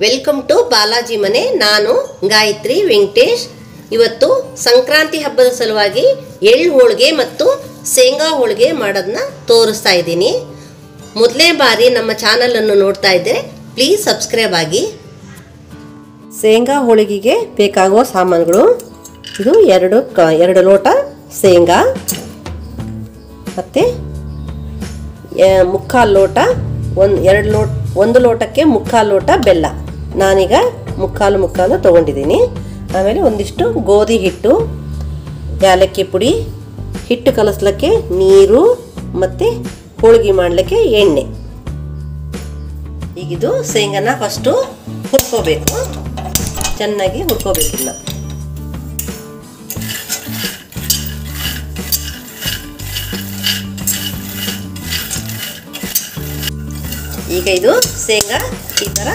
Welcome to Balaji ಮನೆ. ನಾನು ಗಾಯತ್ರಿ ವೆಂಕಟೇಶ್. ಇವತ್ತು ಸಂಕ್ರಾಂತಿ ಹಬ್ಬದ ಸಲುವಾಗಿ ಎಳ್ಳು ಹೋಳಿಗೆ ಮತ್ತು ಶೇಂಗಾ ಹೋಳಿಗೆ ಮಾಡೋದನ್ನ ತೋರಿಸ್ತಾ ಇದ್ದೀನಿ. ಮೊದಲನೇ ಬಾರಿ ನಮ್ಮ ಚಾನಲನ್ನು ನೋಡ್ತಾ ಇದ್ದರೆ ಪ್ಲೀಸ್ ಸಬ್ಸ್ಕ್ರೈಬ್ ಆಗಿ. ಶೇಂಗಾ ಹೋಳಿಗೆಗೆ ಬೇಕಾಗುವ ಸಾಮಾನುಗಳು: ಇದು ಎರಡು ಲೋಟ ಶೇಂಗಾ ಮತ್ತು ಮುಕ್ಕಾಲು ಲೋಟ, ಒಂದು ಲೋಟಕ್ಕೆ ಮುಕ್ಕಾಲು ಲೋಟ ಬೆಲ್ಲ. ನಾನೀಗ ಮುಕ್ಕಾಲು ತೊಗೊಂಡಿದ್ದೀನಿ. ಆಮೇಲೆ ಒಂದಿಷ್ಟು ಗೋಧಿ ಹಿಟ್ಟು, ಏಲಕ್ಕಿ ಪುಡಿ, ಹಿಟ್ಟು ಕಲಸ್ಲಿಕ್ಕೆ ನೀರು ಮತ್ತು ಹೋಳಿಗೆ ಮಾಡಲಿಕ್ಕೆ ಎಣ್ಣೆ. ಈಗಿದು ಶೇಂಗಾನ ಫಸ್ಟು ಹುರ್ಕೋಬೇಕು, ಚೆನ್ನಾಗಿ ಹುರ್ಕೋಬೇಕಿಲ್ಲ. ಈಗ ಇದು ಶೇಂಗಾ ಈ ಥರ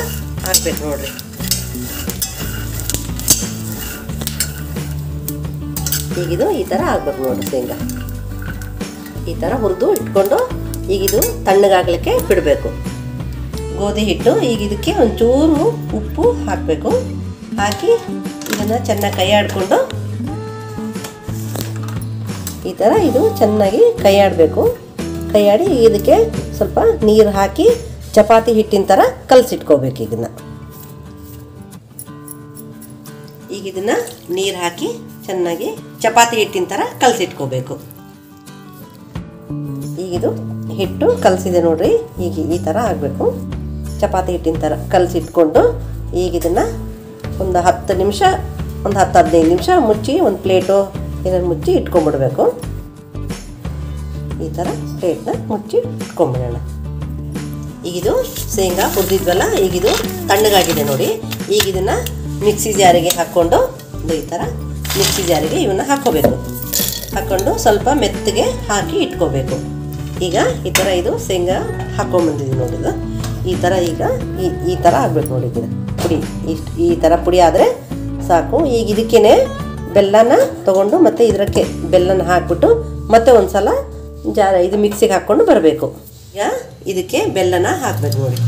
ಹಾಕ್ಬೇಕು ನೋಡ್ರಿ. ಈಗಿದು ಈ ಥರ ಹಾಕ್ಬೇಕು ನೋಡ್ರಿ. ಶೇಂಗಾ ಈ ಥರ ಹುರಿದು ಇಟ್ಕೊಂಡು ಈಗಿದು ತಣ್ಣಗಾಗ್ಲಿಕ್ಕೆ ಬಿಡಬೇಕು. ಗೋಧಿ ಹಿಟ್ಟು ಈಗ ಇದಕ್ಕೆ ಒಂಚೂರು ಉಪ್ಪು ಹಾಕಬೇಕು. ಹಾಕಿ ಇದನ್ನು ಚೆನ್ನಾಗಿ ಕೈ ಆಡಿಕೊಂಡು ಈ ಥರ ಇದು ಚೆನ್ನಾಗಿ ಕೈ ಆಡಬೇಕು. ಕೈ ಆಡಿ ಇದಕ್ಕೆ ಸ್ವಲ್ಪ ನೀರು ಹಾಕಿ ಚಪಾತಿ ಹಿಟ್ಟಿನ ಥರ ಕಲಸಿಟ್ಕೋಬೇಕು. ಈಗ ಇದನ್ನು ನೀರು ಹಾಕಿ ಚೆನ್ನಾಗಿ ಚಪಾತಿ ಹಿಟ್ಟಿನ ಥರ ಕಲಸಿಟ್ಕೋಬೇಕು. ಈಗಿದು ಹಿಟ್ಟು ಕಲಸಿದೆ ನೋಡ್ರಿ. ಈಗ ಈ ಥರ ಆಗಬೇಕು, ಚಪಾತಿ ಹಿಟ್ಟಿನ ಥರ ಕಲಸಿಟ್ಕೊಂಡು ಈಗ ಇದನ್ನು ಒಂದು 10 ನಿಮಿಷ, ಒಂದು 10-15 ನಿಮಿಷ ಮುಚ್ಚಿ ಒಂದು ಪ್ಲೇಟು ಏನಾದ್ರು ಮುಚ್ಚಿ ಇಟ್ಕೊಂಡ್ಬಿಡ್ಬೇಕು. ಈ ಥರ ಪ್ಲೇಟ್ನ ಮುಚ್ಚಿ ಇಟ್ಕೊಂಡ್ಬಿಡೋಣ. ಈಗಿದು ಶೇಂಗಾ ಹುರಿದಿದ್ವಲ್ಲ, ಈಗಿದು ತಣ್ಣಗಾಗಿದೆ ನೋಡಿ. ಈಗ ಇದನ್ನು ಮಿಕ್ಸಿ ಜಾರಿಗೆ ಹಾಕ್ಕೊಂಡು ಈ ಥರ ಮಿಕ್ಸಿ ಜಾರಿಗೆ ಇವನ್ನ ಹಾಕ್ಕೋಬೇಕು. ಹಾಕ್ಕೊಂಡು ಸ್ವಲ್ಪ ಮೆತ್ತಗೆ ಹಾಕಿ ಇಟ್ಕೋಬೇಕು. ಈಗ ಈ ಥರ ಇದು ಶೇಂಗಾ ಹಾಕ್ಕೊಂಬಂದಿದ್ದೀವಿ ನೋಡಿದ್ದು. ಈ ಥರ ಈಗ ಈ ಥರ ಆಗಬೇಕು ನೋಡಿ. ಪುಡಿ ಈ ಥರ ಪುಡಿ ಆದರೆ ಸಾಕು. ಈಗ ಇದಕ್ಕೇ ಬೆಲ್ಲನ ತೊಗೊಂಡು ಮತ್ತು ಇದಕ್ಕೆ ಬೆಲ್ಲನ ಹಾಕ್ಬಿಟ್ಟು ಮತ್ತೆ ಒಂದು ಸಲ ಇದು ಮಿಕ್ಸಿಗೆ ಹಾಕ್ಕೊಂಡು ಬರಬೇಕು. ಈಗ ಇದಕ್ಕೆ ಬೆಲ್ಲನ ಹಾಕಬೇಕು ನೋಡಿ.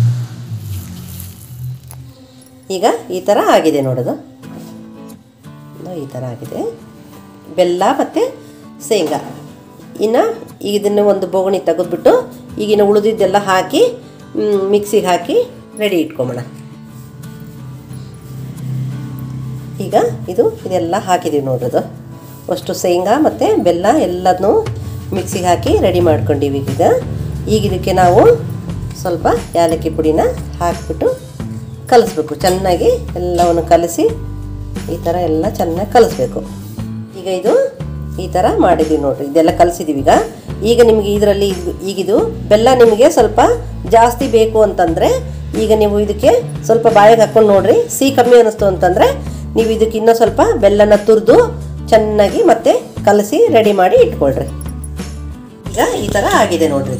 ಈಗ ಈ ಥರ ಆಗಿದೆ ನೋಡೋದು. ಈ ಥರ ಆಗಿದೆ ಬೆಲ್ಲ ಮತ್ತು ಶೇಂಗಾ. ಇನ್ನು ಇದನ್ನು ಒಂದು ಬೋಗಣಿ ತೆಗೆದ್ಬಿಟ್ಟು ಈಗಿನ ಉಳಿದಿದ್ದೆಲ್ಲ ಹಾಕಿ ಮಿಕ್ಸಿಗೆ ಹಾಕಿ ರೆಡಿ ಇಟ್ಕೊಂಬೋಣ. ಈಗ ಇದೆಲ್ಲ ಹಾಕಿದ್ದೀವಿ ನೋಡೋದು. ಅಷ್ಟು ಶೇಂಗಾ ಮತ್ತು ಬೆಲ್ಲ ಎಲ್ಲನೂ ಮಿಕ್ಸಿಗೆ ಹಾಕಿ ರೆಡಿ ಮಾಡ್ಕೊಂಡಿವಿ. ಈಗ ಇದಕ್ಕೆ ನಾವು ಸ್ವಲ್ಪ ಏಲಕ್ಕಿ ಪುಡಿನ ಹಾಕಿಬಿಟ್ಟು ಕಲಿಸ್ಬೇಕು. ಚೆನ್ನಾಗಿ ಎಲ್ಲವನ್ನು ಕಲಸಿ ಈ ಥರ ಎಲ್ಲ ಚೆನ್ನಾಗಿ ಕಲಿಸ್ಬೇಕು. ಈಗ ಇದು ಈ ಥರ ಮಾಡಿದ್ದೀವಿ ನೋಡಿರಿ. ಇದೆಲ್ಲ ಕಲಿಸಿದ್ದೀವಿ. ಈಗ ನಿಮಗೆ ಇದರಲ್ಲಿ ಈಗಿದು ಬೆಲ್ಲ ನಿಮಗೆ ಸ್ವಲ್ಪ ಜಾಸ್ತಿ ಬೇಕು ಅಂತಂದರೆ ಈಗ ನೀವು ಇದಕ್ಕೆ ಸ್ವಲ್ಪ ಬಾಯಿಗೆ ಹಾಕ್ಕೊಂಡು ನೋಡಿರಿ. ಸಿಹಿ ಕಮ್ಮಿ ಅನ್ನಿಸ್ತು ಅಂತಂದರೆ ನೀವು ಇದಕ್ಕೆ ಇನ್ನೂ ಸ್ವಲ್ಪ ಬೆಲ್ಲನ ತುರಿದು ಚೆನ್ನಾಗಿ ಮತ್ತೆ ಕಲಸಿ ರೆಡಿ ಮಾಡಿ ಇಟ್ಕೊಳ್ರಿ. ಈಗ ಈ ಥರ ಆಗಿದೆ ನೋಡ್ರಿ.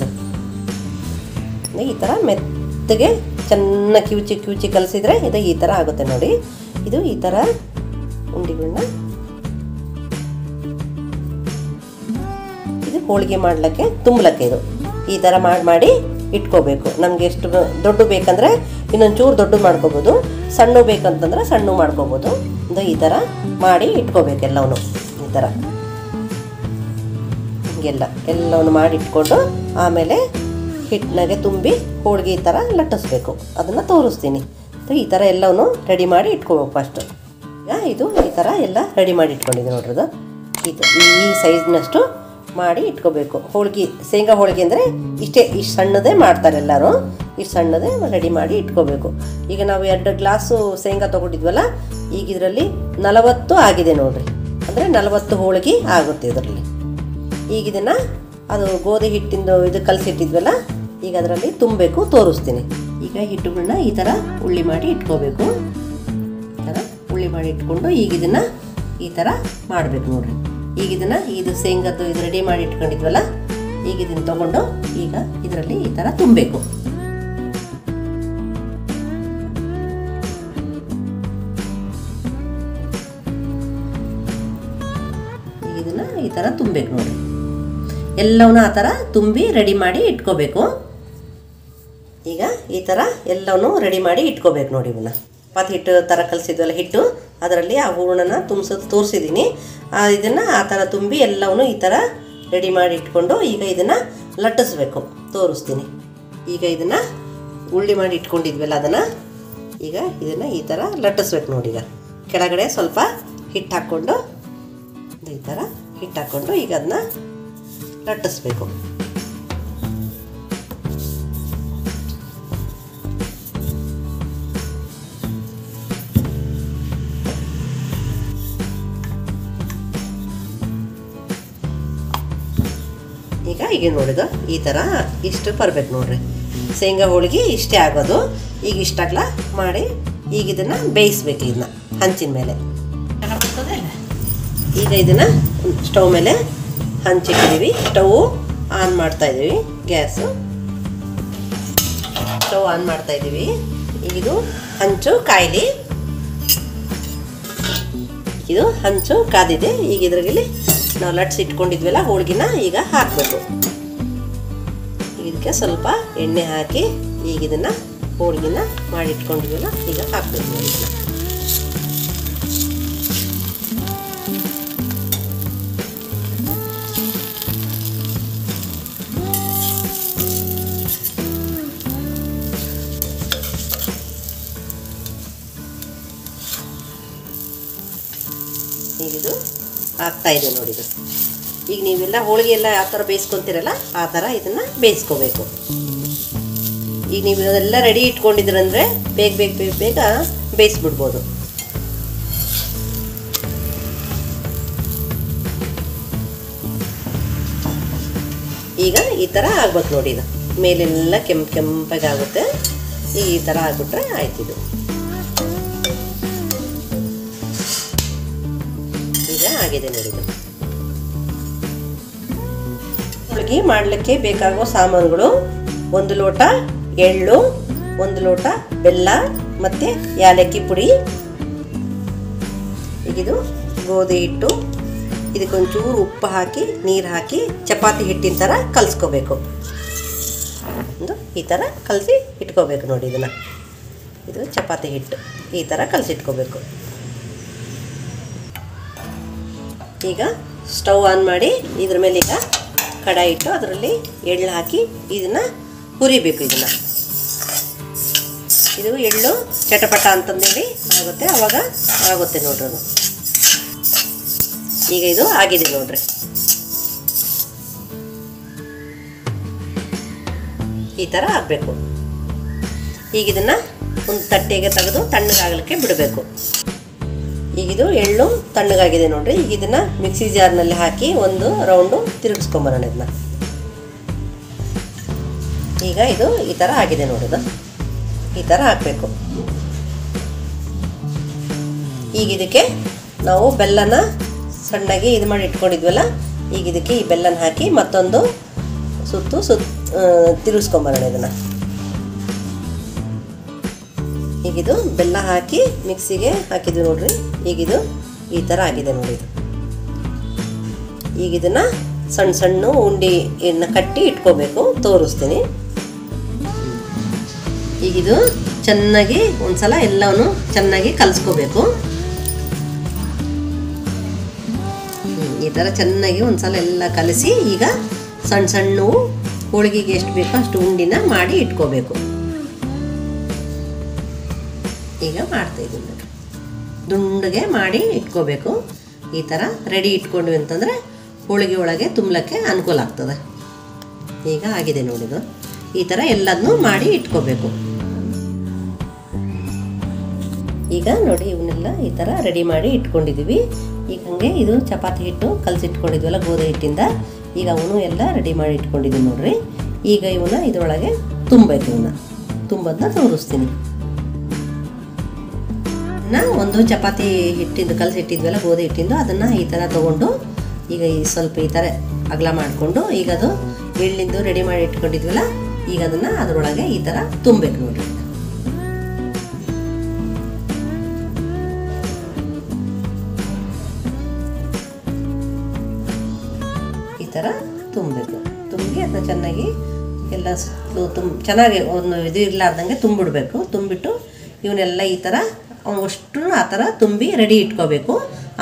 ಈ ಥರ ಮೆತ್ತಗೆ ಚೆನ್ನಾಗಿ ಕಿವುಚಿ ಕಲಸಿದ್ರೆ ಇದು ಈ ಥರ ಆಗುತ್ತೆ ನೋಡಿ. ಇದು ಈ ಥರ ಉಂಡಿಗಳನ್ನ ಇದು ಹೋಳಿಗೆ ಮಾಡ್ಲಿಕ್ಕೆ ತುಂಬಲಕ್ಕೆ ಇದು ಈ ಥರ ಮಾಡಿ ಇಟ್ಕೋಬೇಕು. ನಮಗೆ ಎಷ್ಟು ದೊಡ್ಡ ಬೇಕಂದರೆ ಇನ್ನೊಂಚೂರು ದೊಡ್ಡ ಮಾಡ್ಕೋಬೋದು, ಸಣ್ಣ ಬೇಕಂತಂದ್ರೆ ಸಣ್ಣ ಮಾಡ್ಕೋಬೋದು. ಈ ಥರ ಮಾಡಿ ಇಟ್ಕೋಬೇಕು ಎಲ್ಲವೂ. ಈ ಥರ ಎಲ್ಲವನ್ನು ಮಾಡಿ ಇಟ್ಕೊಂಡು ಆಮೇಲೆ ಹಿಟ್ಟಿನಾಗೆ ತುಂಬಿ ಹೋಳಿಗೆ ಈ ಥರ ಲಟ್ಟಿಸ್ಬೇಕು. ಅದನ್ನು ತೋರಿಸ್ತೀನಿ. ಈ ಥರ ಎಲ್ಲವೂ ರೆಡಿ ಮಾಡಿ ಇಟ್ಕೋಬೇಕು ಫಸ್ಟು. ಈಗ ಇದು ಈ ಥರ ಎಲ್ಲ ರೆಡಿ ಮಾಡಿ ಇಟ್ಕೊಂಡಿದ್ದೆ ನೋಡ್ರದು. ಈ ಸೈಜ್ನಷ್ಟು ಮಾಡಿ ಇಟ್ಕೋಬೇಕು. ಶೇಂಗಾ ಹೋಳಿಗೆ ಅಂದರೆ ಇಷ್ಟು ಸಣ್ಣದೇ ಮಾಡ್ತಾರೆ ಎಲ್ಲರೂ. ಇಷ್ಟು ಸಣ್ಣದೇ ರೆಡಿ ಮಾಡಿ ಇಟ್ಕೋಬೇಕು. ಈಗ ನಾವು 2 ಗ್ಲಾಸು ಶೇಂಗಾ ತೊಗೊಂಡಿದ್ವಲ್ಲ, ಈಗ ಇದರಲ್ಲಿ 40 ಆಗಿದೆ ನೋಡ್ರಿ. ಅಂದರೆ 40 ಹೋಳಿಗೆ ಆಗುತ್ತೆ ಇದರಲ್ಲಿ. ಈಗ ಇದನ್ನು ಅದು ಗೋಧಿ ಹಿಟ್ಟಿಂದು ಇದು ಕಲಸಿಟ್ಟಿದ್ವಲ್ಲ, ಈಗ ಅದರಲ್ಲಿ ತುಂಬಬೇಕು, ತೋರಿಸ್ತೀನಿ. ಈಗ ಹಿಟ್ಟುಗಳನ್ನ ಈ ಥರ ಉಳ್ಳಿ ಮಾಡಿ ಇಟ್ಕೋಬೇಕು. ಈ ಥರ ಉಳ್ಳಿ ಮಾಡಿ ಇಟ್ಕೊಂಡು ಈಗ ಇದನ್ನು ಈ ಥರ ಮಾಡಬೇಕು ನೋಡ್ರಿ. ಈಗ ಇದು ಶೇಂಗಾದ್ದು ಇದು ರೆಡಿ ಮಾಡಿ ಇಟ್ಕೊಂಡಿದ್ವಲ್ಲ, ಈಗ ಇದನ್ನು ತೊಗೊಂಡು ಈಗ ಇದರಲ್ಲಿ ಈ ಥರ ತುಂಬಬೇಕು. ಈಗ ಇದನ್ನು ಈ ಥರ ತುಂಬಬೇಕು ನೋಡ್ರಿ. ಎಲ್ಲವನ್ನ ಆ ಥರ ತುಂಬಿ ರೆಡಿ ಮಾಡಿ ಇಟ್ಕೋಬೇಕು. ಈಗ ಈ ಥರ ಎಲ್ಲವೂ ರೆಡಿ ಮಾಡಿ ಇಟ್ಕೋಬೇಕು ನೋಡಿ. ಇವನ್ನ ಚಪಾತಿ ಹಿಟ್ಟು ಥರ ಕಲಿಸಿದ್ವಲ್ಲ ಹಿಟ್ಟು, ಅದರಲ್ಲಿ ಆ ಹೂರಣನ ತುಂಬಿಸೋದು ತೋರಿಸಿದ್ದೀನಿ. ಇದನ್ನು ಆ ಥರ ತುಂಬಿ ಎಲ್ಲವೂ ಈ ಥರ ರೆಡಿ ಮಾಡಿ ಇಟ್ಕೊಂಡು ಈಗ ಇದನ್ನು ಲಟ್ಟಿಸ್ಬೇಕು, ತೋರಿಸ್ತೀನಿ. ಈಗ ಇದನ್ನು ಉಳ್ಳಿ ಮಾಡಿ ಇಟ್ಕೊಂಡಿದ್ವಲ್ಲ ಅದನ್ನು ಈಗ ಇದನ್ನು ಈ ಥರ ಲಟ್ಟಿಸ್ಬೇಕು ನೋಡಿ. ಈಗ ಕೆಳಗಡೆ ಸ್ವಲ್ಪ ಹಿಟ್ಟು ಹಾಕ್ಕೊಂಡು ಈ ಥರ ಹಿಟ್ಟು ಹಾಕ್ಕೊಂಡು ಈಗ ಅದನ್ನ ಲಟ್ಟಿಸ್ಬೇಕು. ಈಗ ನೋಡಿದ ಈ ಥರ ಇಷ್ಟು ಬರಬೇಕು ನೋಡ್ರಿ. ಶೇಂಗಾ ಹೋಳಿಗೆ ಇಷ್ಟೇ ಆಗೋದು. ಈಗ ಇಷ್ಟಾಗ್ಲ ಮಾಡಿ ಈಗ ಇದನ್ನು ಬೇಯಿಸ್ಬೇಕು. ಇದನ್ನ ಹಂಚಿನ ಮೇಲೆ ಈಗ ಇದನ್ನು ಸ್ಟವ್ ಮೇಲೆ ಹಂಚಿಟ್ಟಿದ್ದೀವಿ. ಸ್ಟವ್ ಆನ್ ಮಾಡ್ತಾಯಿದ್ದೀವಿ. ಗ್ಯಾಸು ಸ್ಟವ್ ಆನ್ ಮಾಡ್ತಾಯಿದ್ದೀವಿ. ಇದು ಹಂಚು ಕಾಯ್ಲಿ. ಇದು ಹಂಚು ಕಾದಿದೆ. ಈಗ ಇದ್ರಾಗಲ್ಲಿ ನಾವು ಲಟ್ಸಿ ಇಟ್ಕೊಂಡಿದ್ವಲ್ಲ ಹೋಳಿಗೆನ ಈಗ ಹಾಕಬೇಕು. ಇದಕ್ಕೆ ಸ್ವಲ್ಪ ಎಣ್ಣೆ ಹಾಕಿ ಈಗ ಇದನ್ನು ಹೋಳಿಗೆನ ಮಾಡಿ ಇಟ್ಕೊಂಡಿದ್ವಲ್ಲ ಈಗ ಹಾಕಬೇಕು ನೋಡಿ. ಈಗಿದು ಆಗ್ತಾ ಇದೆ ನೋಡಿದು. ಈಗ ನೀವೆಲ್ಲ ಹೋಳಿಗೆ ಎಲ್ಲ ಯಾವ ಥರ ಬೇಯಿಸ್ಕೊತೀರಲ್ಲ ಆ ಥರ ಇದನ್ನು ಬೇಯಿಸ್ಕೋಬೇಕು. ಈಗ ನೀವು ಇದೆಲ್ಲ ರೆಡಿ ಇಟ್ಕೊಂಡಿದ್ರಂದರೆ ಬೇಗ ಬೇಗ ಬೇಗ ಬೇಗ ಬೇಯಿಸ್ಬಿಡ್ಬೋದು. ಈಗ ಈ ಥರ ಆಗ್ಬೇಕು ನೋಡಿ. ಇದು ಮೇಲೆಲ್ಲ ಕೆಂಪಾಗುತ್ತೆ. ಈ ಥರ ಆಗ್ಬಿಟ್ರೆ ಆಯ್ತಿದು. ಈಗ ಆಗಿದೆ ನೋಡಿದು. ಹೋಳಿಗೆ ಮಾಡಲಿಕ್ಕೆ ಬೇಕಾಗುವ ಸಾಮಾನುಗಳು: 1 ಲೋಟ ಎಳ್ಳು, 1 ಲೋಟ ಬೆಲ್ಲ ಮತ್ತು ಏಲಕ್ಕಿ ಪುಡಿ. ಈಗಿದು ಗೋಧಿ ಹಿಟ್ಟು. ಇದಕ್ಕೊಂಚೂರು ಉಪ್ಪು ಹಾಕಿ ನೀರು ಹಾಕಿ ಚಪಾತಿ ಹಿಟ್ಟಿನ ಥರ ಕಲಿಸ್ಕೋಬೇಕು. ಈ ಥರ ಕಲಸಿ ಇಟ್ಕೋಬೇಕು ನೋಡಿ. ಇದು ಚಪಾತಿ ಹಿಟ್ಟು ಈ ಥರ ಕಲಸಿಟ್ಕೋಬೇಕು. ಈಗ ಸ್ಟವ್ ಆನ್ ಮಾಡಿ ಇದ್ರ ಮೇಲೆ ಈಗ ಕಡಾಯಿ ಇಟ್ಟು ಅದರಲ್ಲಿ ಎಳ್ಳು ಹಾಕಿ ಇದನ್ನು ಹುರಿಬೇಕು. ಇದು ಎಳ್ಳು ಚಟಪಟ ಅಂತಂದೇಳಿ ಆಗುತ್ತೆ, ಆವಾಗ ಆಗುತ್ತೆ ನೋಡ್ರಿ ಅದು. ಈಗ ಇದು ಆಗಿದೆ ನೋಡ್ರಿ. ಈ ಥರ ಆಗಬೇಕು. ಈಗ ಇದನ್ನು ಒಂದು ತಟ್ಟೆಗೆ ತೆಗೆದು ತಣ್ಣಗಾಗಲಿಕ್ಕೆ ಬಿಡಬೇಕು. ಈಗಿದು ಎಳ್ಳು ತಣ್ಣಗಾಗಿದೆ ನೋಡ್ರಿ. ಈಗ ಇದನ್ನು ಮಿಕ್ಸಿ ಜಾರ್ನಲ್ಲಿ ಹಾಕಿ ಒಂದು ರೌಂಡು ತಿರುಗಿಸ್ಕೊಂಬರೋಣ ಇದನ್ನ. ಈಗ ಇದು ಈ ಥರ ಆಗಿದೆ ನೋಡೋದು. ಈ ಥರ ಹಾಕಬೇಕು. ಈಗ ಇದಕ್ಕೆ ನಾವು ಬೆಲ್ಲನ ಸಣ್ಣಗೆ ಇದು ಮಾಡಿ ಇಟ್ಕೊಂಡಿದ್ವಲ್ಲ, ಈಗ ಇದಕ್ಕೆ ಈ ಬೆಲ್ಲನ ಹಾಕಿ ಮತ್ತೊಂದು ಸುತ್ತು ತಿರುಗಿಸ್ಕೊಂಬರೋಣ ಇದನ್ನು. ಈಗಿದು ಬೆಲ್ಲ ಹಾಕಿ ಮಿಕ್ಸಿಗೆ ಹಾಕಿದ್ವಿ ನೋಡ್ರಿ. ಈಗಿದು ಈ ಥರ ಆಗಿದೆ ನೋಡಿ. ಈಗ ಇದನ್ನು ಸಣ್ಣ ಸಣ್ಣ ಉಂಡೆಯನ್ನು ಕಟ್ಟಿ ಇಟ್ಕೋಬೇಕು, ತೋರಿಸ್ತೀನಿ. ಈಗಿದು ಚೆನ್ನಾಗಿ ಒಂದ್ಸಲ ಎಲ್ಲವನ್ನು ಚೆನ್ನಾಗಿ ಕಲಿಸ್ಕೋಬೇಕು. ಈ ಥರ ಚೆನ್ನಾಗಿ ಒಂದ್ಸಲ ಎಲ್ಲ ಕಲಸಿ ಈಗ ಸಣ್ಣ ಸಣ್ಣ ಹೋಳಿಗೆಗೆ ಎಷ್ಟು ಬೇಕೋ ಅಷ್ಟು ಉಂಡಿನ ಮಾಡಿ ಇಟ್ಕೋಬೇಕು. ಈಗ ಮಾಡ್ತಾಯಿದ್ದೀನಿ. ದುಂಡಗೆ ಮಾಡಿ ಇಟ್ಕೋಬೇಕು. ಈ ಥರ ರೆಡಿ ಇಟ್ಕೊಂಡ್ವಿ ಅಂತಂದರೆ ಹೋಳಿಗೆ ಒಳಗೆ ತುಂಬಲಿಕ್ಕೆ ಅನುಕೂಲ ಆಗ್ತದೆ. ಈಗ ಆಗಿದೆ ನೋಡಿದು. ಈ ಥರ ಎಲ್ಲದನ್ನೂ ಮಾಡಿ ಇಟ್ಕೋಬೇಕು. ಈಗ ನೋಡಿ ಇವನ್ನೆಲ್ಲ ಈ ಥರ ರೆಡಿ ಮಾಡಿ ಇಟ್ಕೊಂಡಿದ್ದೀವಿ. ಈಗ ಹಾಗೆ ಇದು ಚಪಾತಿ ಹಿಟ್ಟು ಕಲಸಿಟ್ಕೊಂಡಿದ್ವಲ್ಲ ಗೋಧಿ ಹಿಟ್ಟಿಂದ, ಈಗ ಅವನು ಎಲ್ಲ ರೆಡಿ ಮಾಡಿ ಇಟ್ಕೊಂಡಿದ್ದೀವಿ ನೋಡ್ರಿ. ಈಗ ಇವನ್ನ ಇದರೊಳಗೆ ತುಂಬಬೇಕು. ಇವನ್ನ ತುಂಬೋದನ್ನ ತೋರಿಸ್ತೀನಿ. ಒಂದು ಚಪಾತಿ ಹಿಟ್ಟಿಂದು ಕಲಸಿಟ್ಟಿದ್ವಲ್ಲ ಗೋಧಿ ಹಿಟ್ಟಿಂದು, ಅದನ್ನು ಈ ಥರ ತೊಗೊಂಡು ಈಗ ಸ್ವಲ್ಪ ಈ ಥರ ಅಗಲ ಮಾಡಿಕೊಂಡು ಈಗ ಅದು ಎಳ್ಳಿಂದು ರೆಡಿ ಮಾಡಿ ಇಟ್ಕೊಂಡಿದ್ವಲ್ಲ, ಈಗ ಅದನ್ನು ಅದರೊಳಗೆ ಈ ಥರ ತುಂಬಬೇಕು ನೋಡ್ರಿ. ಈ ಥರ ತುಂಬಬೇಕು. ತುಂಬಿ ಅದನ್ನ ಚೆನ್ನಾಗಿ ಎಲ್ಲ ಚೆನ್ನಾಗಿ ಒಂದು ಇದು ಇರಲಾರ್ದಂಗೆ ತುಂಬಿಡಬೇಕು. ತುಂಬಿಟ್ಟು ಇವನ್ನೆಲ್ಲ ಈ ಥರ ಅಷ್ಟು ಆ ಥರ ತುಂಬಿ ರೆಡಿ ಇಟ್ಕೋಬೇಕು.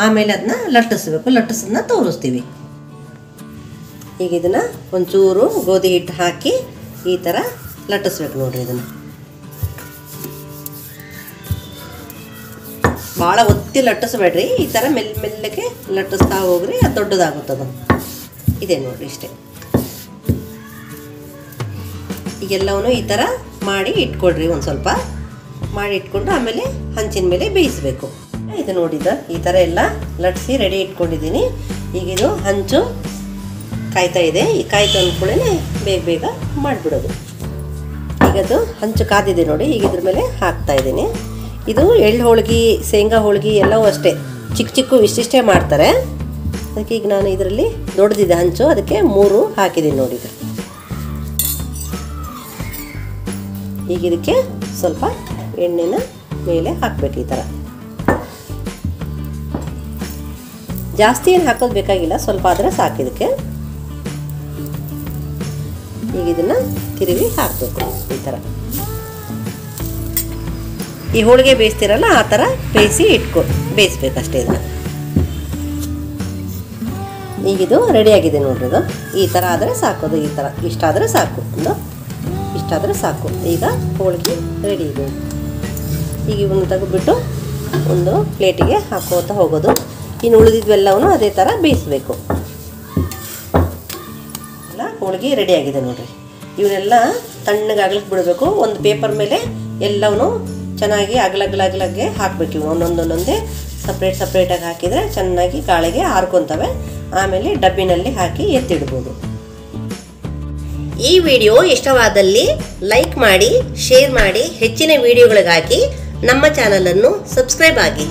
ಆಮೇಲೆ ಅದನ್ನ ಲಟ್ಟಿಸ್ಬೇಕು. ಲಟ್ಟಿಸೋದನ್ನ ತೋರಿಸ್ತೀವಿ. ಈಗ ಇದನ್ನು ಒಂಚೂರು ಗೋಧಿ ಹಿಟ್ಟು ಹಾಕಿ ಈ ಥರ ಲಟ್ಟಿಸ್ಬೇಕು ನೋಡಿರಿ. ಇದನ್ನು ಭಾಳ ಒತ್ತಿ ಲಟ್ಟಿಸ್ಬೇಡ್ರಿ. ಈ ಥರ ಮೆಲ್ಲಗೆ ಲಟ್ಟಿಸ್ತಾ ಹೋಗ್ರಿ, ಅದು ದೊಡ್ಡದಾಗುತ್ತದ. ಇದೆ ನೋಡಿರಿ, ಇಷ್ಟೇ. ಈಗೆಲ್ಲವೂ ಈ ಥರ ಮಾಡಿ ಇಟ್ಕೊಳ್ರಿ. ಒಂದು ಸ್ವಲ್ಪ ಮಾಡಿ ಇಟ್ಕೊಂಡು ಆಮೇಲೆ ಹಂಚಿನ ಮೇಲೆ ಬೇಯಿಸಬೇಕು. ಇದು ನೋಡಿದ ಈ ಥರ ಎಲ್ಲ ಲಟ್ಟಿಸಿ ರೆಡಿ ಇಟ್ಕೊಂಡಿದ್ದೀನಿ. ಈಗಿದು ಹಂಚು ಕಾಯ್ತಾ ಇದೆ. ಈ ಕಾಯ್ತಾ ಅಂದ್ಕೊಳ್ಳೇ ಬೇಗ ಮಾಡಿಬಿಡೋದು. ಈಗದು ಹಂಚು ಕಾದಿದೆ ನೋಡಿ. ಈಗ ಇದ್ರ ಮೇಲೆ ಹಾಕ್ತಾ ಇದ್ದೀನಿ. ಇದು ಎಳ್ಳು ಹೋಳ್ಗೆ, ಶೇಂಗಾ ಹೋಳ್ಗೆ ಎಲ್ಲವೂ ಅಷ್ಟೇ ಚಿಕ್ಕ ಚಿಕ್ಕ ಇಷ್ಟಿಷ್ಟೇ ಮಾಡ್ತಾರೆ. ಅದಕ್ಕೆ ಈಗ ನಾನು ಇದರಲ್ಲಿ ದೊಡ್ಡದಿದೆ ಹಂಚು, ಅದಕ್ಕೆ 3 ಹಾಕಿದ್ದೀನಿ ನೋಡಿ. ಈಗ ಇದಕ್ಕೆ ಸ್ವಲ್ಪ ಎಣ್ಣೆನ ಮೇಲೆ ಹಾಕಬೇಕು. ಈ ಥರ ಜಾಸ್ತಿ ಏನು ಹಾಕೋದು ಬೇಕಾಗಿಲ್ಲ, ಸ್ವಲ್ಪ ಆದರೆ ಸಾಕು ಇದಕ್ಕೆ. ಈಗ ಇದನ್ನು ತಿರುವಿ ಹಾಕಬೇಕು. ಈ ಥರ ಈ ಹೋಳಿಗೆ ಬೇಯಿಸ್ತಿರಲ್ಲ ಆ ಥರ ಬೇಯಿಸಿ ಬೇಯಿಸ್ಬೇಕಷ್ಟೇ ಇದನ್ನು. ಈಗಿದು ರೆಡಿಯಾಗಿದೆ ನೋಡ್ರಿ. ಇದು ಈ ಥರ ಆದರೆ ಸಾಕೋದು. ಈ ಥರ ಇಷ್ಟಾದರೆ ಸಾಕು. ಇಷ್ಟಾದರೆ ಸಾಕು. ಈಗ ಹೋಳಿಗೆ ರೆಡಿ ಇದೆ. ಈಗ ಇವನ್ನ ತೆಗೆದುಬಿಟ್ಟು ಒಂದು ಪ್ಲೇಟಿಗೆ ಹಾಕೋತಾ ಹೋಗೋದು. ಇನ್ನು ಉಳಿದಿದ್ವೆಲ್ಲವೂ ಅದೇ ಥರ ಬೇಯಿಸಬೇಕು. ಎಲ್ಲ ಹೋಳಿಗೆ ರೆಡಿಯಾಗಿದೆ ನೋಡಿರಿ. ಇವನ್ನೆಲ್ಲ ತಣ್ಣಗಾಗ್ಲಿಕ್ಕೆ ಬಿಡಬೇಕು. ಒಂದು ಪೇಪರ್ ಮೇಲೆ ಎಲ್ಲವೂ ಚೆನ್ನಾಗಿ ಅಗಲಗೆ ಹಾಕಬೇಕು. ಇವು ಒಂದೊಂದೇ ಸಪ್ರೇಟಾಗಿ ಹಾಕಿದರೆ ಚೆನ್ನಾಗಿ ಗಾಳಿಗೆ ಹಾರ್ಕೊತವೆ. ಆಮೇಲೆ ಡಬ್ಬಿನಲ್ಲಿ ಹಾಕಿ ಎತ್ತಿಡ್ಬೋದು. ಈ ವಿಡಿಯೋ ಇಷ್ಟವಾದಲ್ಲಿ ಲೈಕ್ ಮಾಡಿ, ಶೇರ್ ಮಾಡಿ. ಹೆಚ್ಚಿನ ವಿಡಿಯೋಗಳಿಗಾಗಿ ನಮ್ಮ ಚಾನಲನ್ನು ಸಬ್ಸ್ಕ್ರೈಬ್ ಆಗಿ.